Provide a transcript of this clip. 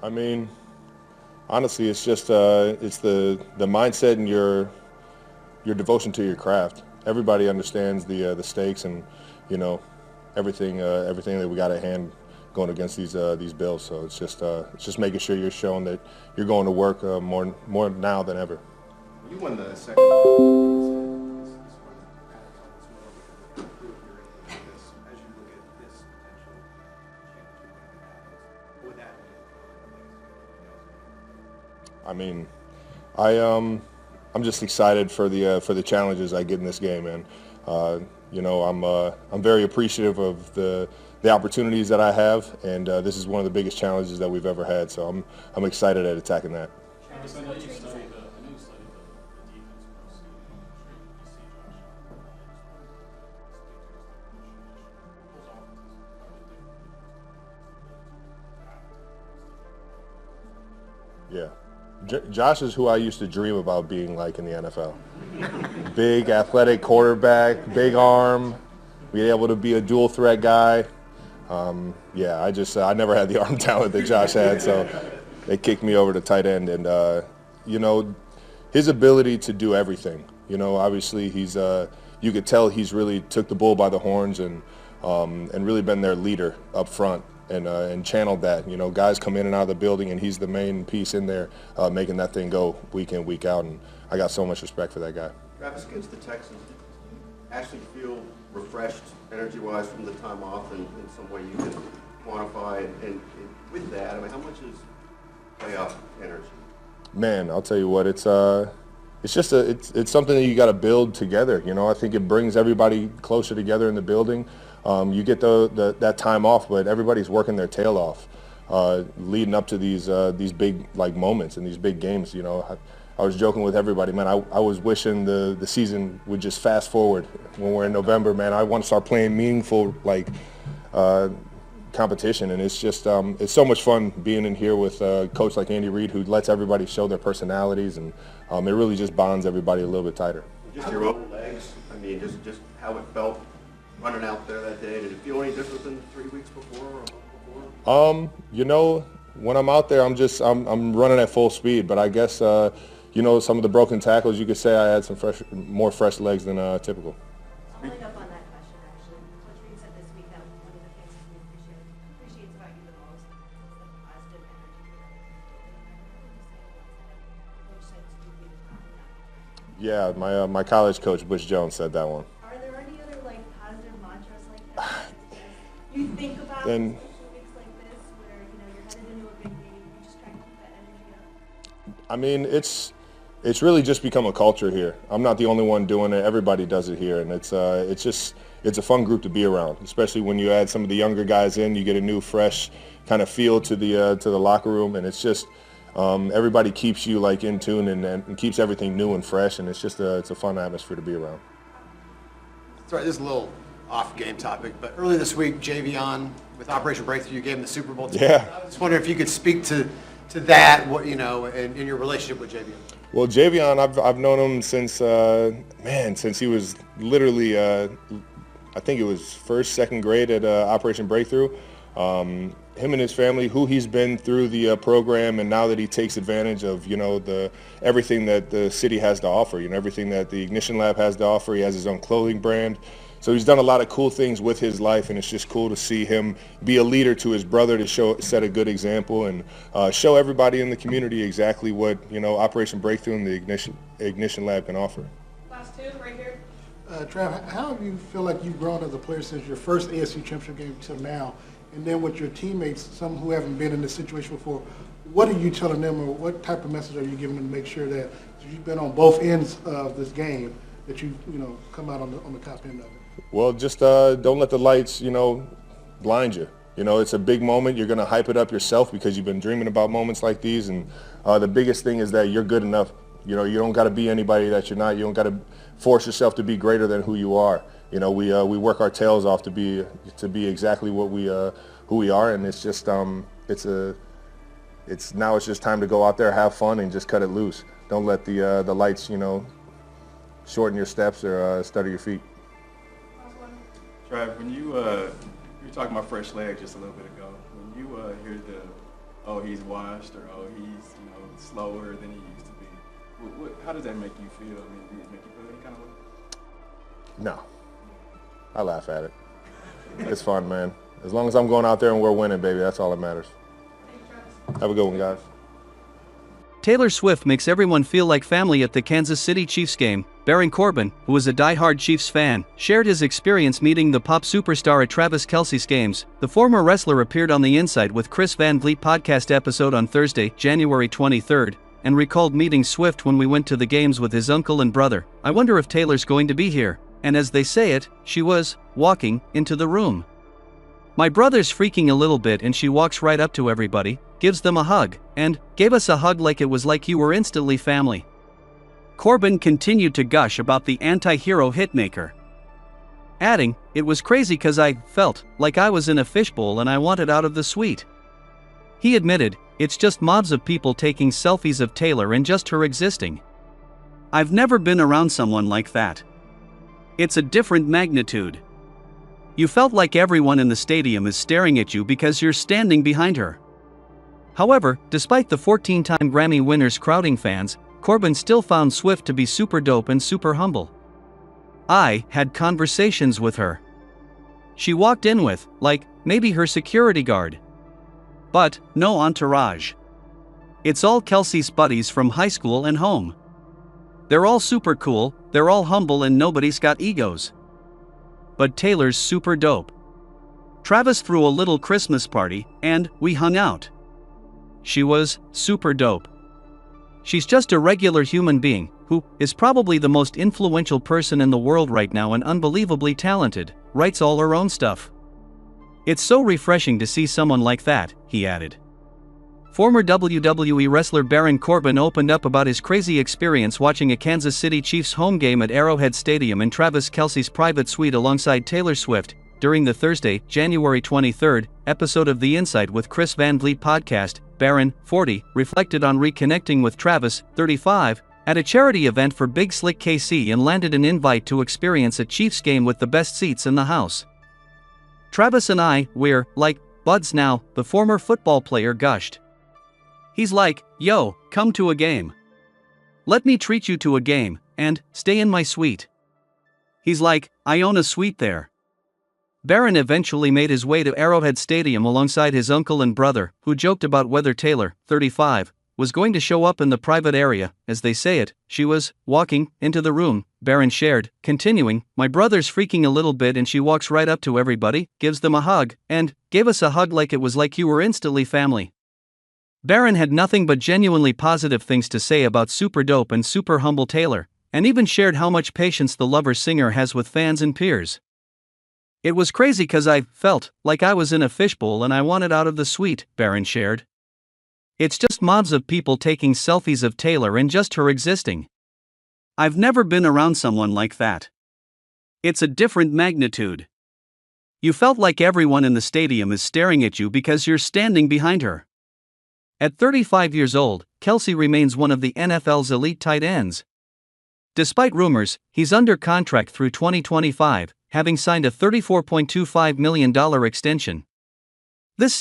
I mean, honestly, it's just it's the mindset and your devotion to your craft. Everybody understands the stakes and you know everything that we got at hand going against these Bills. So it's just making sure you're showing that you're going to work more now than ever. You won the second. This one it's more of a prove your age. This, as you look at this potential championship, what would that mean? I mean, I'm just excited for the challenges I get in this game, and I'm very appreciative of the opportunities that I have, and this is one of the biggest challenges that we've ever had. So I'm excited at attacking that. Travis, I know you studied the defense mostly. I'm sure you see Josh Yeah. Josh is who I used to dream about being like in the NFL. Big, athletic quarterback, big arm, be able to be a dual threat guy. I never had the arm talent that Josh had, so they kicked me over to tight end. And, his ability to do everything, obviously you could tell he's really took the bull by the horns and really been their leader up front. And channeled that. Guys come in and out of the building, and he's the main piece in there making that thing go week in, week out. And I got so much respect for that guy. Travis, against the Texans, did you actually feel refreshed energy-wise from the time off in some way you can quantify? And with that, I mean, how much is playoff energy? Man, I'll tell you what, it's something that you got to build together. I think it brings everybody closer together in the building. You get that time off, but everybody's working their tail off leading up to these big moments and these big games. I was joking with everybody, man. I was wishing the season would just fast forward when we're in November, man. I want to start playing meaningful competition, and it's just it's so much fun being in here with a coach like Andy Reid, who lets everybody show their personalities, and it really just bonds everybody a little bit tighter. Just your own legs. I mean, just how it felt running out there that day. Did it feel any different than 3 weeks before or a month before? When I'm out there, I'm running at full speed. But I guess some of the broken tackles, you could say I had some more fresh legs than typical. Following up on that question, actually, Coach Reid said this week that one of the things he appreciates about you the most is the positive energy which sense do you think about that? Yeah, my college coach, Butch Jones, said that one. Are there any other positive mantras like that you think about Then, weeks like this where you're headed into a big game, you just try to keep that energy up? I mean, it's really just become a culture here. I'm not the only one doing it. Everybody does it here, and it's a fun group to be around, especially when you add some of the younger guys in. You get a new, fresh kind of feel to the locker room, and it's just everybody keeps you in tune and keeps everything new and fresh, and it's a fun atmosphere to be around. Sorry, this is a little off-game topic, but earlier this week, Javion, with Operation Breakthrough, you gave him the Super Bowl. Yeah. I was just wondering if you could speak to that, and in your relationship with Javion. Well, Javion, I've known him since he was literally, I think it was first, second grade at Operation Breakthrough. Him and his family, who he's been through the program, and now that he takes advantage of, everything that the city has to offer, everything that the Ignition Lab has to offer. He has his own clothing brand. So he's done a lot of cool things with his life, and it's just cool to see him be a leader to his brother, to set a good example, and show everybody in the community exactly what Operation Breakthrough and the Ignition Lab can offer. Last two, right here. Trav, how do you feel like you've grown as a player since your first ASU championship game till now? And then with your teammates, some who haven't been in this situation before, what are you telling them, or what type of message are you giving them to make sure that you've been on both ends of this game, that you come out on the top end of it? Well, just don't let the lights, blind you. It's a big moment. You're going to hype it up yourself because you've been dreaming about moments like these. And the biggest thing is that you're good enough. You don't got to be anybody that you're not. You don't got to force yourself to be greater than who you are. We work our tails off to be exactly what who we are. And it's just it's just time to go out there, have fun, and just cut it loose. Don't let the lights, shorten your steps or stutter your feet. Trav, when you were talking about fresh legs just a little bit ago, when you hear oh, he's washed, or oh, he's slower than he used to be. How does that make you feel? I mean, does it make you feel any kind of way? No. I laugh at it. It's fun, man. As long as I'm going out there and we're winning, baby, that's all that matters. Have a good one, guys. Taylor Swift makes everyone feel like family at the Kansas City Chiefs game. Baron Corbin, who is a die-hard Chiefs fan, shared his experience meeting the pop superstar at Travis Kelce's games. The former wrestler appeared on the Inside with Chris Van Vliet podcast episode on Thursday, January 23rd, and recalled meeting Swift when we went to the games with his uncle and brother. I wonder if Taylor's going to be here. And as they say it, she was walking into the room. My brother's freaking a little bit and she walks right up to everybody, gives them a hug, and gave us a hug like it was like you were instantly family. Corbin continued to gush about the anti-hero hitmaker, adding, "It was crazy cause I felt like I was in a fishbowl and I wanted out of the suite." He admitted, "It's just mobs of people taking selfies of Taylor and just her existing. I've never been around someone like that. It's a different magnitude. You felt like everyone in the stadium is staring at you because you're standing behind her." However, despite the 14-time Grammy winners crowding fans, Corbin still found Swift to be super dope and super humble. "I had conversations with her. She walked in with, like, maybe her security guard. But, no entourage. It's all Kelce's buddies from high school and home. They're all super cool, they're all humble and nobody's got egos. But Taylor's super dope. Travis threw a little Christmas party, and we hung out. She was super dope. She's just a regular human being, who is probably the most influential person in the world right now and unbelievably talented, writes all her own stuff. It's so refreshing to see someone like that," he added. Former WWE wrestler Baron Corbin opened up about his crazy experience watching a Kansas City Chiefs home game at Arrowhead Stadium in Travis Kelce's private suite alongside Taylor Swift, during the Thursday, January 23rd, episode of The Inside with Chris Van Vliet podcast. Baron, 40, reflected on reconnecting with Travis, 35, at a charity event for Big Slick KC and landed an invite to experience a Chiefs game with the best seats in the house. "Travis and we're like buds now," the former football player gushed. He's like, "Yo, come to a game. Let me treat you to a game, and stay in my suite." He's like, "I own a suite there." Baron eventually made his way to Arrowhead Stadium alongside his uncle and brother, who joked about whether Taylor, 35, was going to show up in the private area. As they say it, she was walking into the room, Baron shared, continuing, "My brother's freaking a little bit and she walks right up to everybody, gives them a hug, and gave us a hug like it was like you were instantly family." Baron had nothing but genuinely positive things to say about super dope and super humble Taylor, and even shared how much patience the Lover singer has with fans and peers. "It was crazy cause I felt like I was in a fishbowl and I wanted out of the suite," Baron shared. "It's just mobs of people taking selfies of Taylor and just her existing. I've never been around someone like that. It's a different magnitude. You felt like everyone in the stadium is staring at you because you're standing behind her." At 35 years old, Kelce remains one of the NFL's elite tight ends. Despite rumors, he's under contract through 2025, having signed a $34.25 million extension. This